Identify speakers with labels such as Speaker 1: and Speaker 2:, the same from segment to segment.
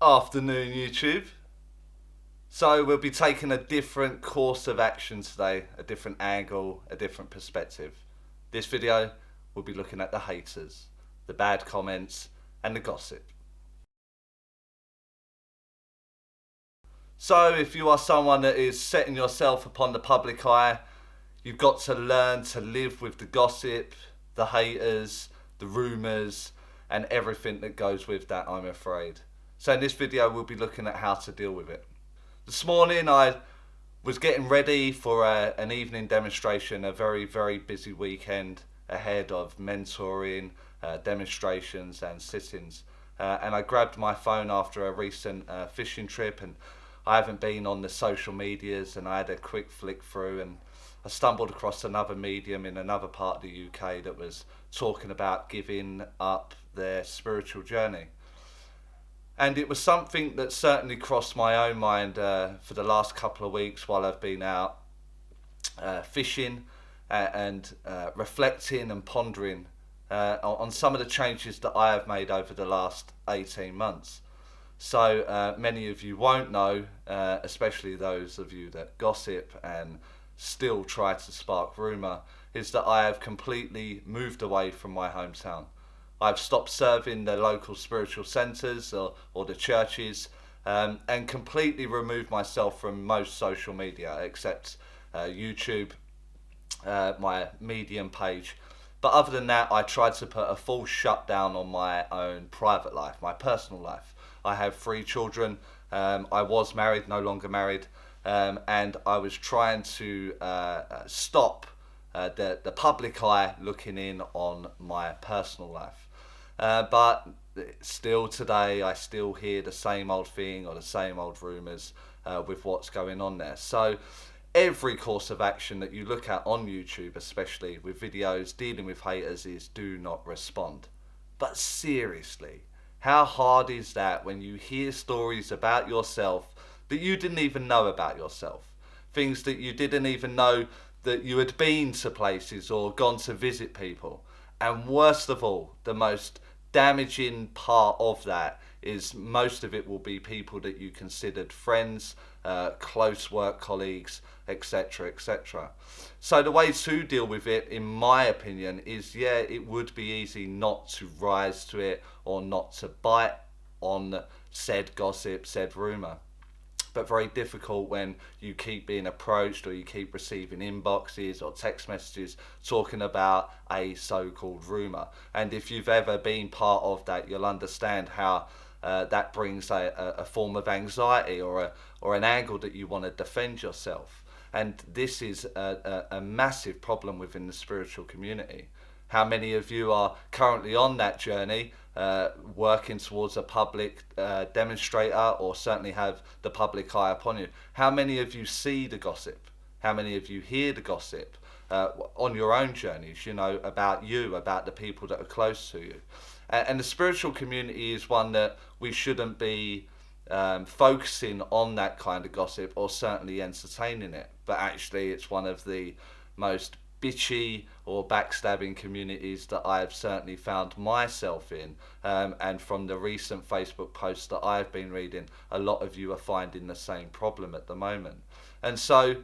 Speaker 1: Afternoon, YouTube. So we'll be taking a different course of action today, a different angle, a different perspective. This video, we'll be looking at the haters, the bad comments, and the gossip. So if you are someone that is setting yourself upon the public eye, you've got to learn to live with the gossip, the haters, the rumours, and everything that goes with that, I'm afraid. So in this video, we'll be looking at how to deal with it. This morning, I was getting ready for an evening demonstration, a very, very busy weekend ahead of mentoring, demonstrations and sittings. And I grabbed my phone after a recent fishing trip, and I haven't been on the social medias, and I had a quick flick through, and I stumbled across another medium in another part of the UK that was talking about giving up their spiritual journey. And it was something that certainly crossed my own mind for the last couple of weeks while I've been out fishing and reflecting and pondering on some of the changes that I have made over the last 18 months. So many of you won't know, especially those of you that gossip and still try to spark rumour, is that I have completely moved away from my hometown. I've stopped serving the local spiritual centres or the churches, and completely removed myself from most social media except YouTube, my Medium page. But other than that, I tried to put a full shutdown on my own private life, my personal life. I have 3 children. I was married, no longer married, and I was trying to stop the public eye looking in on my personal life. But still today, I still hear the same old thing or the same old rumours with what's going on there. So every course of action that you look at on YouTube, especially with videos dealing with haters, is do not respond. But seriously, how hard is that when you hear stories about yourself that you didn't even know about yourself? Things that you didn't even know that you had been to places or gone to visit people. And worst of all, the most damaging part of that is most of it will be people that you considered friends, close work colleagues, etc., etc. So the way to deal with it, in my opinion, is it would be easy not to rise to it or not to bite on said gossip, said rumour. But very difficult when you keep being approached or you keep receiving inboxes or text messages talking about a so-called rumour. And if you've ever been part of that, you'll understand how that brings a form of anxiety or an angle that you want to defend yourself. And this is a massive problem within the spiritual community. How many of you are currently on that journey, working towards a public demonstrator, or certainly have the public eye upon you? How many of you see the gossip? How many of you hear the gossip on your own journeys, about you, about the people that are close to you? And the spiritual community is one that we shouldn't be focusing on that kind of gossip or certainly entertaining it. But actually, it's one of the most bitchy or backstabbing communities that I have certainly found myself in, and from the recent Facebook posts that I've been reading, a lot of you are finding the same problem at the moment. And so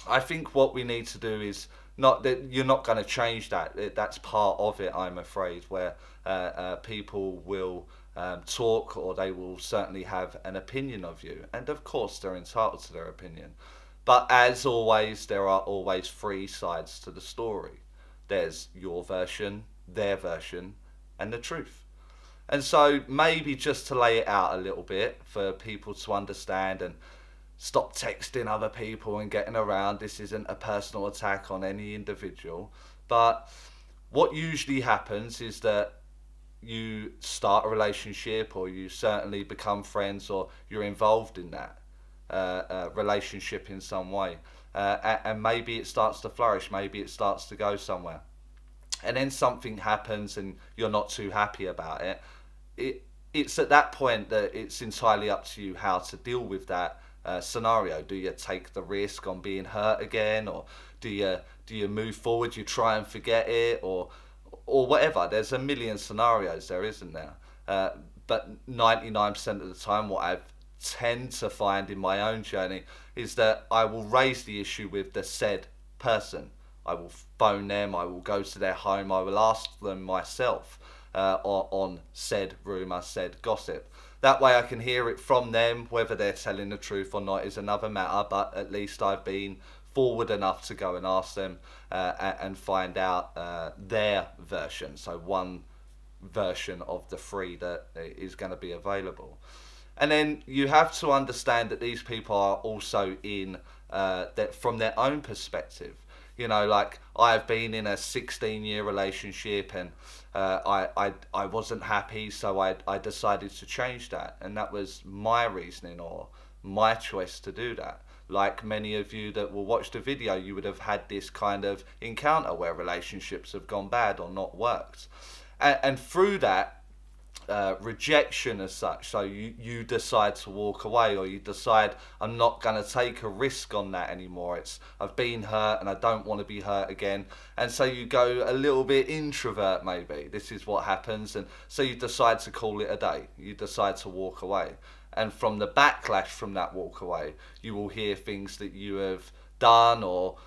Speaker 1: I think what we need to do is not that you're not going to change that. That's part of it, I'm afraid, where people will talk, or they will certainly have an opinion of you, and of course they're entitled to their opinion. But as always, there are always 3 sides to the story. There's your version, their version, and the truth. And so maybe just to lay it out a little bit for people to understand and stop texting other people and getting around, this isn't a personal attack on any individual. But what usually happens is that you start a relationship, or you certainly become friends, or you're involved in that relationship in some way, and maybe it starts to flourish, maybe it starts to go somewhere, and then something happens and you're not too happy about it's at that point that it's entirely up to you how to deal with that scenario. Do you take the risk on being hurt again, or do you move forward, you try and forget it, or whatever? There's a million scenarios there, isn't there? but 99% of the time what I tend to find in my own journey is that I will raise the issue with the said person. I will phone them, I will go to their home, I will ask them myself on said rumour, said gossip. That way I can hear it from them. Whether they're telling the truth or not is another matter, but at least I've been forward enough to go and ask them and find out their version. So one version of the three that is going to be available. And then you have to understand that these people are also in that from their own perspective. You know, like I've been in a 16-year relationship and I wasn't happy, so I decided to change that. And that was my reasoning or my choice to do that. Like many of you that will watch the video, you would have had this kind of encounter where relationships have gone bad or not worked. And through that, rejection as such, so you decide to walk away, or you decide I'm not going to take a risk on that anymore. I've been hurt and I don't want to be hurt again, and so you go a little bit introvert maybe. This is what happens, and so you decide to call it a day. You decide to walk away, and from the backlash from that walk away, you will hear things that you have done or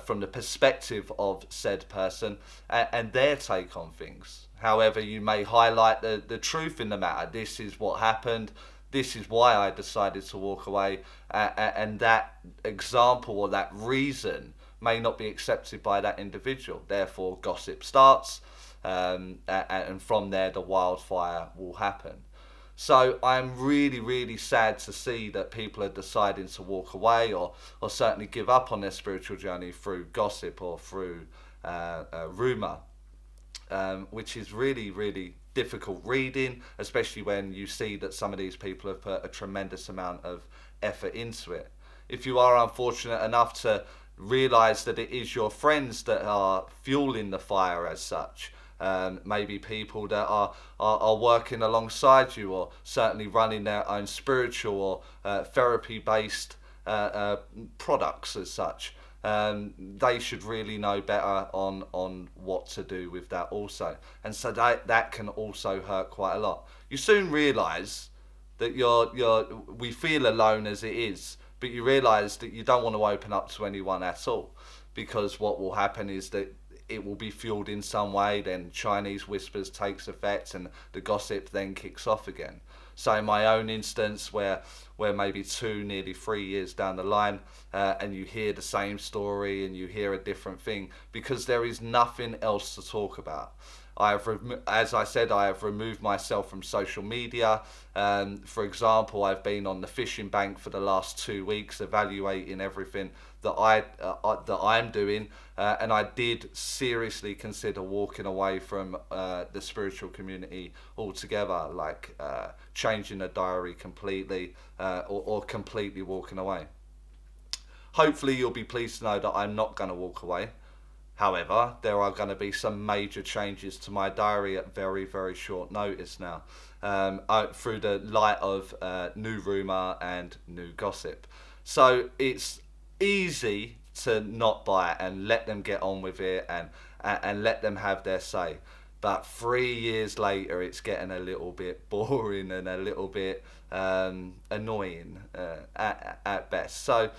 Speaker 1: from the perspective of said person and their take on things. However, you may highlight the truth in the matter. This is what happened. This is why I decided to walk away. And that example or that reason may not be accepted by that individual. Therefore, gossip starts. And from there, the wildfire will happen. So I'm really, really sad to see that people are deciding to walk away or certainly give up on their spiritual journey through gossip or through rumour. Which is really, really difficult reading, especially when you see that some of these people have put a tremendous amount of effort into it. If you are unfortunate enough to realise that it is your friends that are fueling the fire as such, maybe people that are working alongside you or certainly running their own spiritual or therapy-based products as such, they should really know better on what to do with that also. And so that can also hurt quite a lot. You soon realise that we feel alone as it is, but you realise that you don't want to open up to anyone at all, because what will happen is that it will be fueled in some way, then Chinese whispers takes effect and the gossip then kicks off again. So in my own instance, where maybe 2, nearly 3 years down the line, and you hear the same story and you hear a different thing, because there is nothing else to talk about. As I said, I have removed myself from social media. For example, I've been on the fishing bank for the last 2 weeks, evaluating everything that I'm doing, and I did seriously consider walking away from the spiritual community altogether, like changing the diary completely, or completely walking away. Hopefully, you'll be pleased to know that I'm not going to walk away. However, there are going to be some major changes to my diary at very, very short notice now, through the light of new rumour and new gossip. So it's easy to not buy it and let them get on with it and let them have their say. But 3 years later, it's getting a little bit boring and a little bit annoying at best. So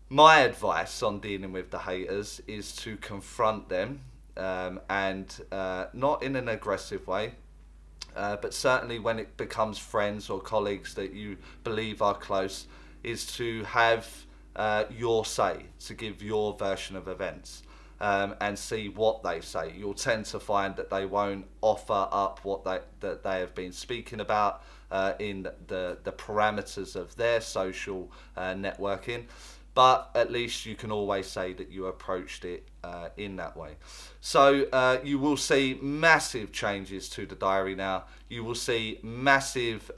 Speaker 1: my advice on dealing with the haters is to confront them, and not in an aggressive way, but certainly when it becomes friends or colleagues that you believe are close, is to have your say, to give your version of events, and see what they say. You'll tend to find that they won't offer up what they have been speaking about in the parameters of their social networking. But at least you can always say that you approached it in that way. So you will see massive changes to the diary now. You will see massive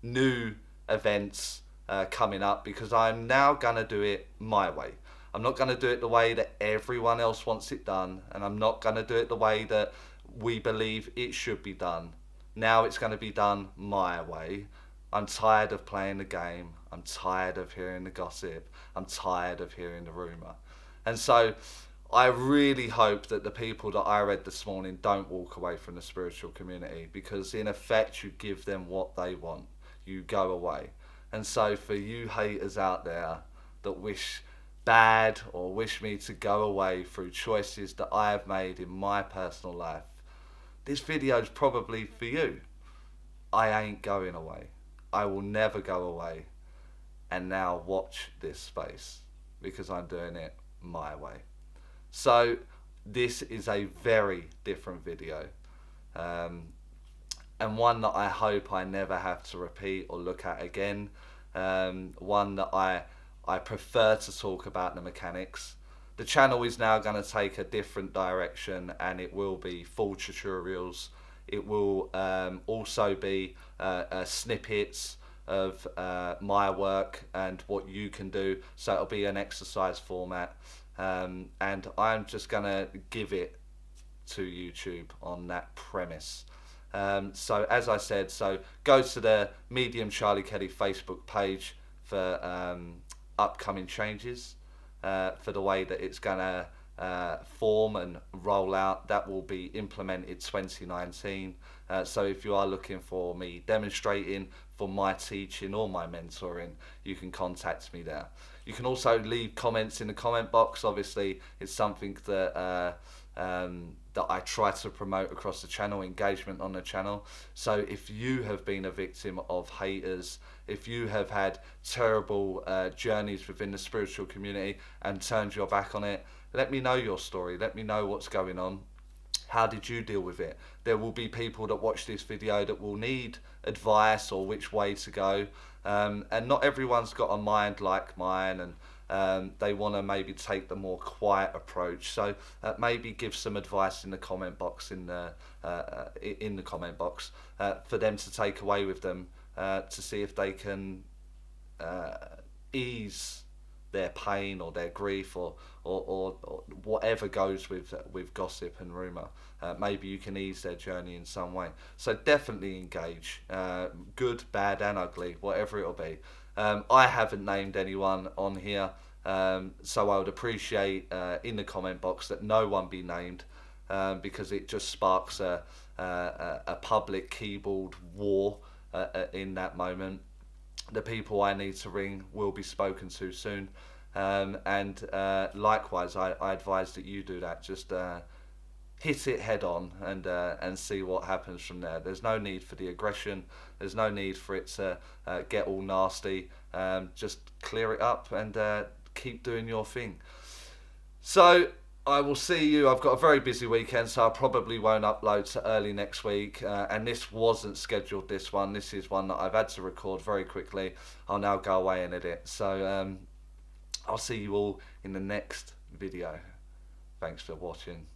Speaker 1: new events coming up, because I'm now going to do it my way. I'm not going to do it the way that everyone else wants it done, and I'm not going to do it the way that we believe it should be done. Now it's going to be done my way. I'm tired of playing the game. I'm tired of hearing the gossip. I'm tired of hearing the rumour. And so I really hope that the people that I read this morning don't walk away from the spiritual community, because in effect you give them what they want. You go away. And so for you haters out there that wish bad or wish me to go away through choices that I have made in my personal life, this video is probably for you. I ain't going away. I will never go away. And now watch this space, because I'm doing it my way. So this is a very different video, and one that I hope I never have to repeat or look at again. One that I prefer to talk about the mechanics. The channel is now going to take a different direction, and it will be full tutorials. It will also be snippets of my work and what you can do. So it'll be an exercise format, and I'm just gonna give it to YouTube on that premise. So as I said, so go to the Medium Charlie Kelly Facebook page for upcoming changes, for the way that it's gonna form and roll out. That will be implemented 2019. So if you are looking for me demonstrating, for my teaching or my mentoring, you can contact me there. You can also leave comments in the comment box. Obviously, it's something that that I try to promote across the channel, engagement on the channel. So if you have been a victim of haters, if you have had terrible journeys within the spiritual community and turned your back on it, let me know your story. Let me know what's going on. How did you deal with it? There will be people that watch this video that will need advice or which way to go. And not everyone's got a mind like mine, and they want to maybe take the more quiet approach. So maybe give some advice in the comment box, in the comment box, for them to take away with them, to see if they can ease their pain or their grief, or whatever goes with gossip and rumour. Maybe you can ease their journey in some way. So definitely engage, good, bad and ugly, whatever it'll be. I haven't named anyone on here, so I would appreciate in the comment box that no one be named, because it just sparks a public keyboard war in that moment. The people I need to ring will be spoken to soon, and likewise I advise that you do that. Just hit it head on, and see what happens from there. There's no need for the aggression. There's no need for it to get all nasty. Just clear it up and keep doing your thing. So I will see you. I've got a very busy weekend, so I probably won't upload to early next week. And this wasn't scheduled, this one. This is one that I've had to record very quickly. I'll now go away and edit. So I'll see you all in the next video. Thanks for watching.